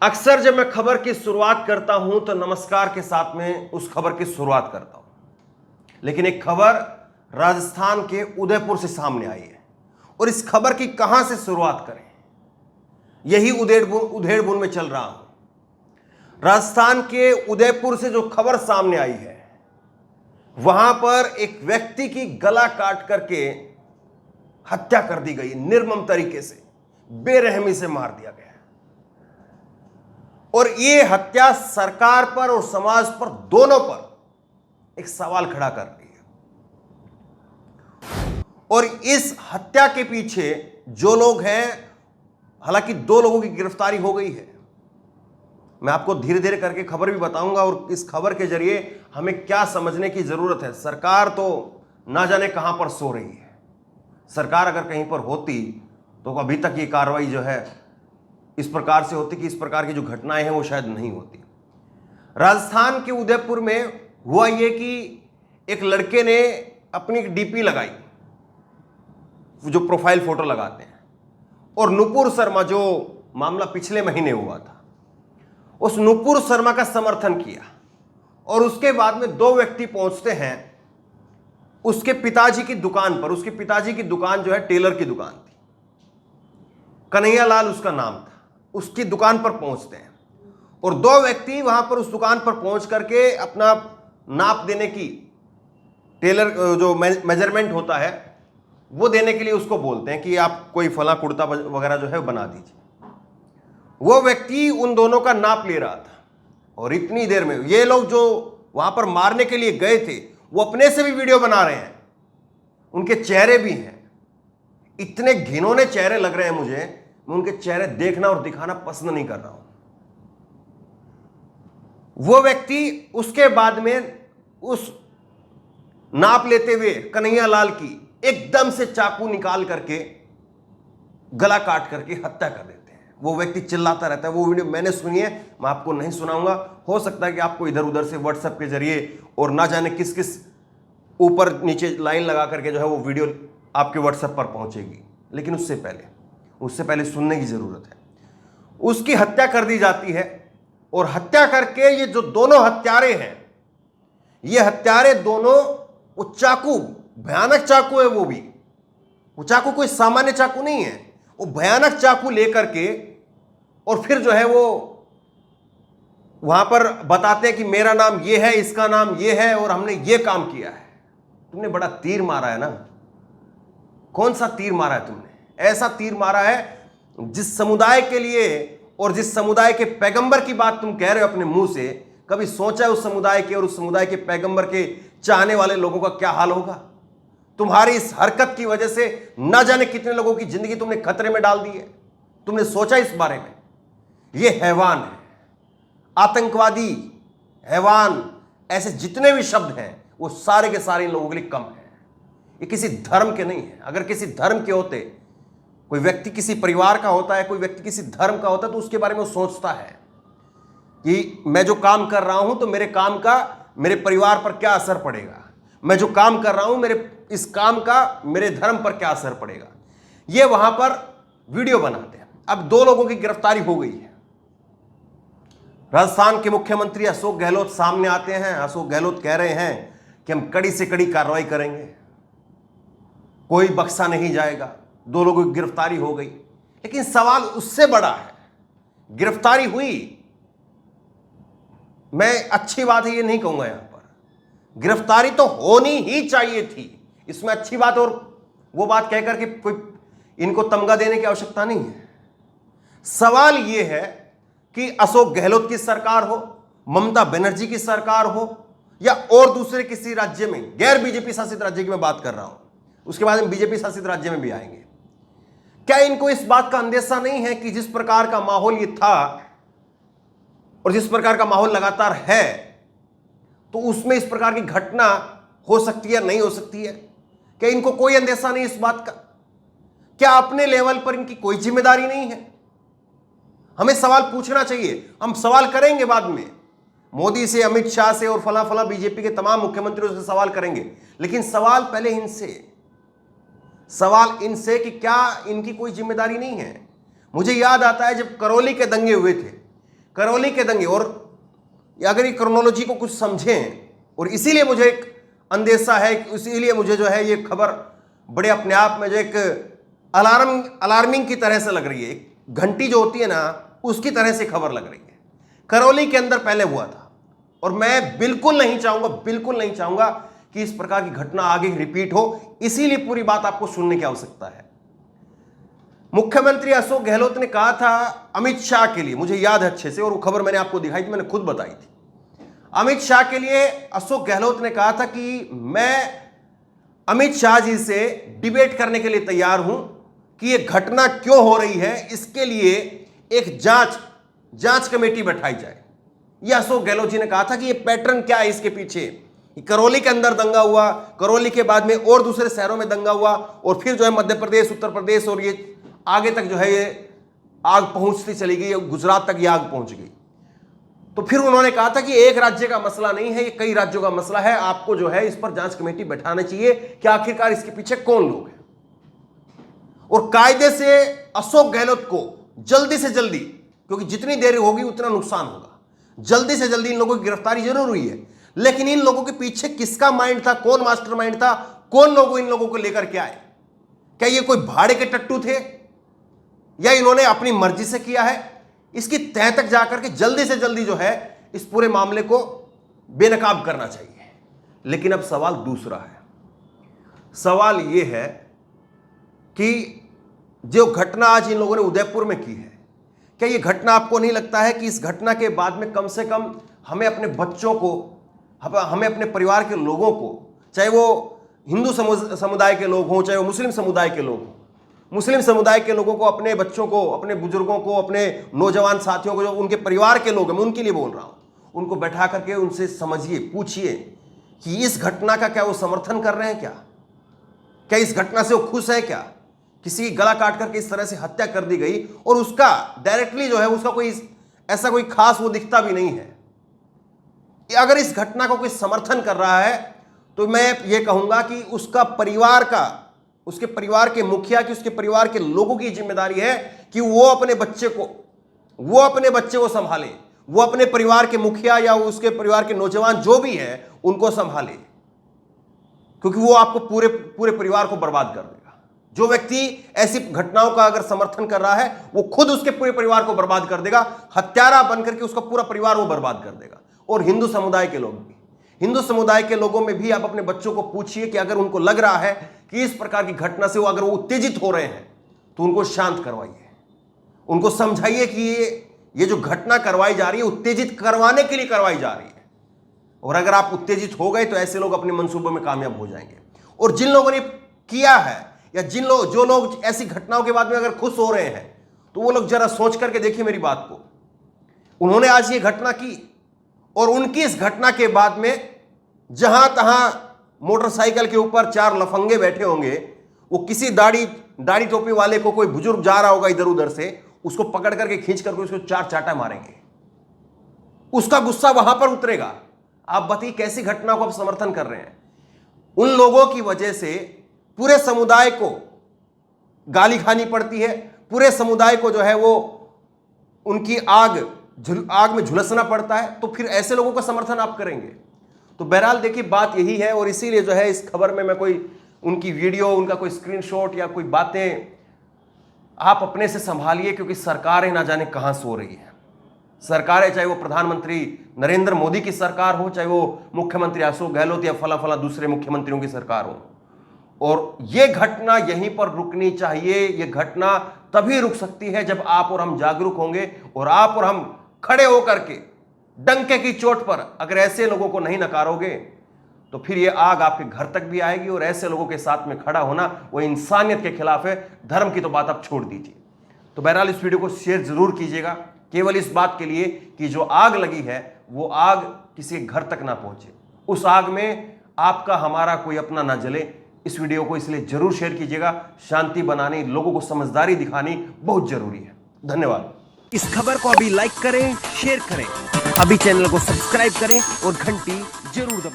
अक्सर जब मैं खबर की शुरुआत करता हूं तो नमस्कार के साथ में उस खबर की शुरुआत करता हूं। लेकिन एक खबर राजस्थान के उदयपुर से सामने आई है और इस खबर की कहां से शुरुआत करें, यही उधेड़बुन में चल रहा हूं। राजस्थान के उदयपुर से जो खबर सामने आई है, वहां पर एक व्यक्ति की गला काट करके हत्या कर दी गई, निर्मम तरीके से, बेरहमी से मार दिया गया। और ये हत्या सरकार पर और समाज पर, दोनों पर एक सवाल खड़ा कर रही है। और इस हत्या के पीछे जो लोग हैं, हालांकि 2 लोगों की गिरफ्तारी हो गई है। मैं आपको धीरे धीरे करके खबर भी बताऊंगा और इस खबर के जरिए हमें क्या समझने की जरूरत है। सरकार तो ना जाने कहां पर सो रही है। सरकार अगर कहीं पर होती तो अभी तक ये कार्रवाई जो है इस प्रकार से होती कि इस प्रकार की जो घटनाएं हैं वो शायद नहीं होती। राजस्थान के उदयपुर में हुआ ये कि एक लड़के ने अपनी एक डीपी लगाई, जो प्रोफाइल फोटो लगाते हैं, और नुपुर शर्मा, जो मामला पिछले महीने हुआ था, उस नुपुर शर्मा का समर्थन किया। और उसके बाद में 2 व्यक्ति पहुंचते हैं उसके पिताजी की दुकान पर। उसके पिताजी की दुकान जो है टेलर की दुकान थी, कन्हैया लाल उसका नाम था। उसकी दुकान पर पहुंचते हैं और 2 व्यक्ति वहां पर उस दुकान पर पहुंच करके अपना नाप देने की, टेलर जो मेजरमेंट होता है वो देने के लिए उसको बोलते हैं कि आप कोई फला कुर्ता वगैरह जो है बना दीजिए। वो व्यक्ति उन दोनों का नाप ले रहा था और इतनी देर में ये लोग जो वहां पर मारने के लिए गए थे वो अपने से भी वीडियो बना रहे हैं, उनके चेहरे भी हैं। इतने घिनौने चेहरे लग रहे हैं मुझे, मैं उनके चेहरे देखना और दिखाना पसंद नहीं कर रहा हूं। वो व्यक्ति उसके बाद में उस नाप लेते हुए कन्हैया लाल की एकदम से चाकू निकाल करके गला काट करके हत्या कर देते हैं। वो व्यक्ति चिल्लाता रहता है। वो वीडियो मैंने सुनी है, मैं आपको नहीं सुनाऊंगा। हो सकता है कि आपको इधर उधर से व्हाट्सएप के जरिए और ना जाने किस किस ऊपर नीचे लाइन लगा करके जो है वो वीडियो आपके व्हाट्सएप पर पहुंचेगी। लेकिन उससे पहले सुनने की जरूरत है। उसकी हत्या कर दी जाती है और हत्या करके ये जो दोनों हत्यारे हैं, ये हत्यारे दोनों, वो चाकू, भयानक चाकू है वो चाकू कोई सामान्य चाकू नहीं है, वो भयानक चाकू लेकर के, और फिर जो है वो वहां पर बताते हैं कि मेरा नाम ये है, इसका नाम ये है और हमने ये काम किया है। तुमने बड़ा तीर मारा है ना। कौन सा तीर मारा है तुमने? ऐसा तीर मारा है जिस समुदाय के लिए और जिस समुदाय के पैगंबर की बात तुम कह रहे हो अपने मुंह से, कभी सोचा है उस समुदाय के और उस समुदाय के पैगंबर के चाहने वाले लोगों का क्या हाल होगा? तुम्हारी इस हरकत की वजह से ना जाने कितने लोगों की जिंदगी तुमने खतरे में डाल दी है। तुमने सोचा इस बारे में? ये हैवान है, आतंकवादी, हैवान, ऐसे जितने भी शब्द हैं वो सारे के सारे इन लोगों के लिए कम है। ये किसी धर्म के नहीं है। अगर किसी धर्म के होते, कोई व्यक्ति किसी परिवार का होता है, कोई व्यक्ति किसी धर्म का होता है, तो उसके बारे में वो सोचता है कि मैं जो काम कर रहा हूं तो मेरे काम का मेरे परिवार पर क्या असर पड़ेगा, मैं जो काम कर रहा हूं मेरे इस काम का मेरे धर्म पर क्या असर पड़ेगा। ये वहां पर वीडियो बनाते हैं। अब 2 लोगों की गिरफ्तारी हो गई है। राजस्थान के मुख्यमंत्री अशोक गहलोत सामने आते हैं। अशोक गहलोत कह रहे हैं कि हम कड़ी से कड़ी कार्रवाई करेंगे, कोई बख्शा नहीं जाएगा। 2 लोगों की गिरफ्तारी हो गई। लेकिन सवाल उससे बड़ा है। गिरफ्तारी हुई, मैं अच्छी बात है ये नहीं कहूंगा, यहां पर गिरफ्तारी तो होनी ही चाहिए थी। इसमें अच्छी बात और वो बात कहकर के कोई इनको तमगा देने की आवश्यकता नहीं है। सवाल यह है कि अशोक गहलोत की सरकार हो, ममता बनर्जी की सरकार हो, या और दूसरे किसी राज्य में, गैर बीजेपी शासित राज्य की मैं बात कर रहा हूं, उसके बाद हम बीजेपी शासित राज्य में भी आएंगे, क्या इनको इस बात का अंदेशा नहीं है कि जिस प्रकार का माहौल ये था और जिस प्रकार का माहौल लगातार है, तो उसमें इस प्रकार की घटना हो सकती है, नहीं हो सकती है? क्या इनको कोई अंदेशा नहीं इस बात का? क्या अपने लेवल पर इनकी कोई जिम्मेदारी नहीं है? हमें सवाल पूछना चाहिए। हम सवाल करेंगे बाद में, मोदी से, अमित शाह से और फला फला बीजेपी के तमाम मुख्यमंत्रियों से सवाल करेंगे, लेकिन सवाल पहले इनसे कि क्या इनकी कोई जिम्मेदारी नहीं है? मुझे याद आता है जब करौली के दंगे हुए थे, करौली के दंगे, और अगर ये क्रोनोलॉजी को कुछ समझें, और इसीलिए मुझे एक अंदेशा है, इसीलिए मुझे जो है ये खबर बड़े अपने आप में जो एक अलार्मिंग की तरह से लग रही है, एक घंटी जो होती है ना उसकी तरह से खबर लग रही है। करौली के अंदर पहले हुआ था, और मैं बिल्कुल नहीं चाहूंगा कि इस प्रकार की घटना आगे रिपीट हो, इसीलिए पूरी बात आपको सुनने की आवश्यकता है। मुख्यमंत्री अशोक गहलोत ने कहा था अमित शाह के लिए, मुझे याद है अच्छे से, और वो खबर मैंने आपको दिखाई थी, मैंने खुद बताई थी। अमित शाह के लिए अशोक गहलोत ने कहा था कि मैं अमित शाह जी से डिबेट करने के लिए तैयार हूं कि यह घटना क्यों हो रही है, इसके लिए एक जांच कमेटी बैठाई जाए। यह अशोक गहलोत जी ने कहा था कि यह पैटर्न क्या है इसके पीछे। करौली के अंदर दंगा हुआ, करौली के बाद में और दूसरे शहरों में दंगा हुआ, और फिर जो है मध्य प्रदेश, उत्तर प्रदेश, और ये आगे तक जो है ये आग पहुंचती चली गई, गुजरात तक ये आग पहुंच गई। तो फिर उन्होंने कहा था कि एक राज्य का मसला नहीं है, ये कई राज्यों का मसला है, आपको जो है इस पर जांच कमेटी बैठाना चाहिए कि आखिरकार इसके पीछे कौन लोग हैं। और कायदे से अशोक गहलोत को जल्दी से जल्दी, क्योंकि जितनी देर होगी उतना नुकसान होगा, जल्दी से जल्दी इन लोगों की गिरफ्तारी जरूर हुई है, लेकिन इन लोगों के पीछे किसका माइंड था, कौन मास्टरमाइंड था, कौन लोग इन लोगों को लेकर के आए? क्या ये कोई भाड़े के टट्टू थे या इन्होंने अपनी मर्जी से किया है? इसकी तह तक जाकर के जल्दी से जल्दी जो है इस पूरे मामले को बेनकाब करना चाहिए। लेकिन अब सवाल दूसरा है, सवाल यह है कि जो घटना आज इन लोगों ने उदयपुर में की है, क्या यह घटना आपको नहीं लगता है कि इस घटना के बाद में कम से कम हमें अपने बच्चों को, हमें अपने परिवार के लोगों को, चाहे वो हिंदू समुदाय के लोग हों, चाहे वो मुस्लिम समुदाय के लोग हों, मुस्लिम समुदाय के लोगों को, अपने बच्चों को, अपने बुजुर्गों को, अपने नौजवान साथियों को, जो उनके परिवार के लोग हैं, मैं उनके लिए बोल रहा हूं, उनको बैठा करके उनसे समझिए, पूछिए कि इस घटना का क्या वो समर्थन कर रहे हैं, क्या इस घटना से वो खुश है? क्या किसी की गला काट करके इस तरह से हत्या कर दी गई, और उसका डायरेक्टली जो है उसका कोई ऐसा कोई खास वो दिखता भी नहीं है। अगर इस घटना को कोई समर्थन कर रहा है तो मैं ये कहूंगा कि उसका परिवार का, उसके परिवार के मुखिया की, उसके परिवार के लोगों की जिम्मेदारी है कि वो अपने बच्चे को संभाले, वो अपने परिवार के मुखिया या उसके परिवार के नौजवान जो भी है उनको संभाले, क्योंकि वो आपको पूरे परिवार को बर्बाद कर देगा। जो व्यक्ति ऐसी घटनाओं का अगर समर्थन कर रहा है वो खुद उसके पूरे परिवार को बर्बाद कर देगा, हत्यारा बनकर के उसका पूरा परिवार वो बर्बाद कर देगा। और हिंदू समुदाय के लोग भी, हिंदू समुदाय के लोगों में भी आप अपने बच्चों को पूछिए कि अगर उनको लग रहा है कि इस प्रकार की घटना से वो अगर वो उत्तेजित हो रहे हैं तो उनको शांत करवाइए, उनको समझाइए कि ये जो घटना करवाई जा रही है उत्तेजित करवाने के लिए करवाई जा रही है, और अगर आप उत्तेजित हो गए तो ऐसे लोग अपने मंसूबों में कामयाब हो जाएंगे। और जिन लोगों ने किया है या जो लोग ऐसी घटनाओं के बाद में अगर खुश हो रहे हैं तो वो लोग जरा सोच करके देखिए मेरी बात को। उन्होंने आज ये घटना की, और उनकी इस घटना के बाद में जहां तहां मोटरसाइकिल के ऊपर 4 लफंगे बैठे होंगे, वो किसी दाढ़ी टोपी वाले को, कोई बुजुर्ग जा रहा होगा इधर उधर से, उसको पकड़ करके खींच करके उसको 4 चाटा मारेंगे, उसका गुस्सा वहां पर उतरेगा। आप बताइए कैसी घटना को आप समर्थन कर रहे हैं? उन लोगों की वजह से पूरे समुदाय को गाली खानी पड़ती है, पूरे समुदाय को जो है वो उनकी आग में झुलसना पड़ता है, तो फिर ऐसे लोगों का समर्थन आप करेंगे? तो बहरहाल देखिए बात यही है, और इसीलिए जो है इस खबर में मैं कोई उनकी वीडियो, उनका कोई स्क्रीनशॉट या कोई बातें आप अपने से संभालिए, क्योंकि सरकारें ना जाने कहां सो रही है। सरकारें, चाहे वो प्रधानमंत्री नरेंद्र मोदी की सरकार हो, चाहे वो मुख्यमंत्री अशोक गहलोत या फला दूसरे मुख्यमंत्रियों की सरकार हो, और ये घटना यहीं पर रुकनी चाहिए। ये घटना तभी रुक सकती है जब आप और हम जागरूक होंगे, और आप और हम खड़े होकर के डंके की चोट पर अगर ऐसे लोगों को नहीं नकारोगे तो फिर ये आग आपके घर तक भी आएगी। और ऐसे लोगों के साथ में खड़ा होना वो इंसानियत के खिलाफ है, धर्म की तो बात आप छोड़ दीजिए। तो बहरहाल इस वीडियो को शेयर जरूर कीजिएगा, केवल इस बात के लिए कि जो आग लगी है वो आग किसी घर तक ना पहुंचे, उस आग में आपका हमारा कोई अपना ना जले। इस वीडियो को इसलिए जरूर शेयर कीजिएगा, शांति बनानी, लोगों को समझदारी दिखानी बहुत जरूरी है। धन्यवाद। इस खबर को अभी लाइक करें, शेयर करें, अभी चैनल को सब्सक्राइब करें और घंटी जरूर दबाएं।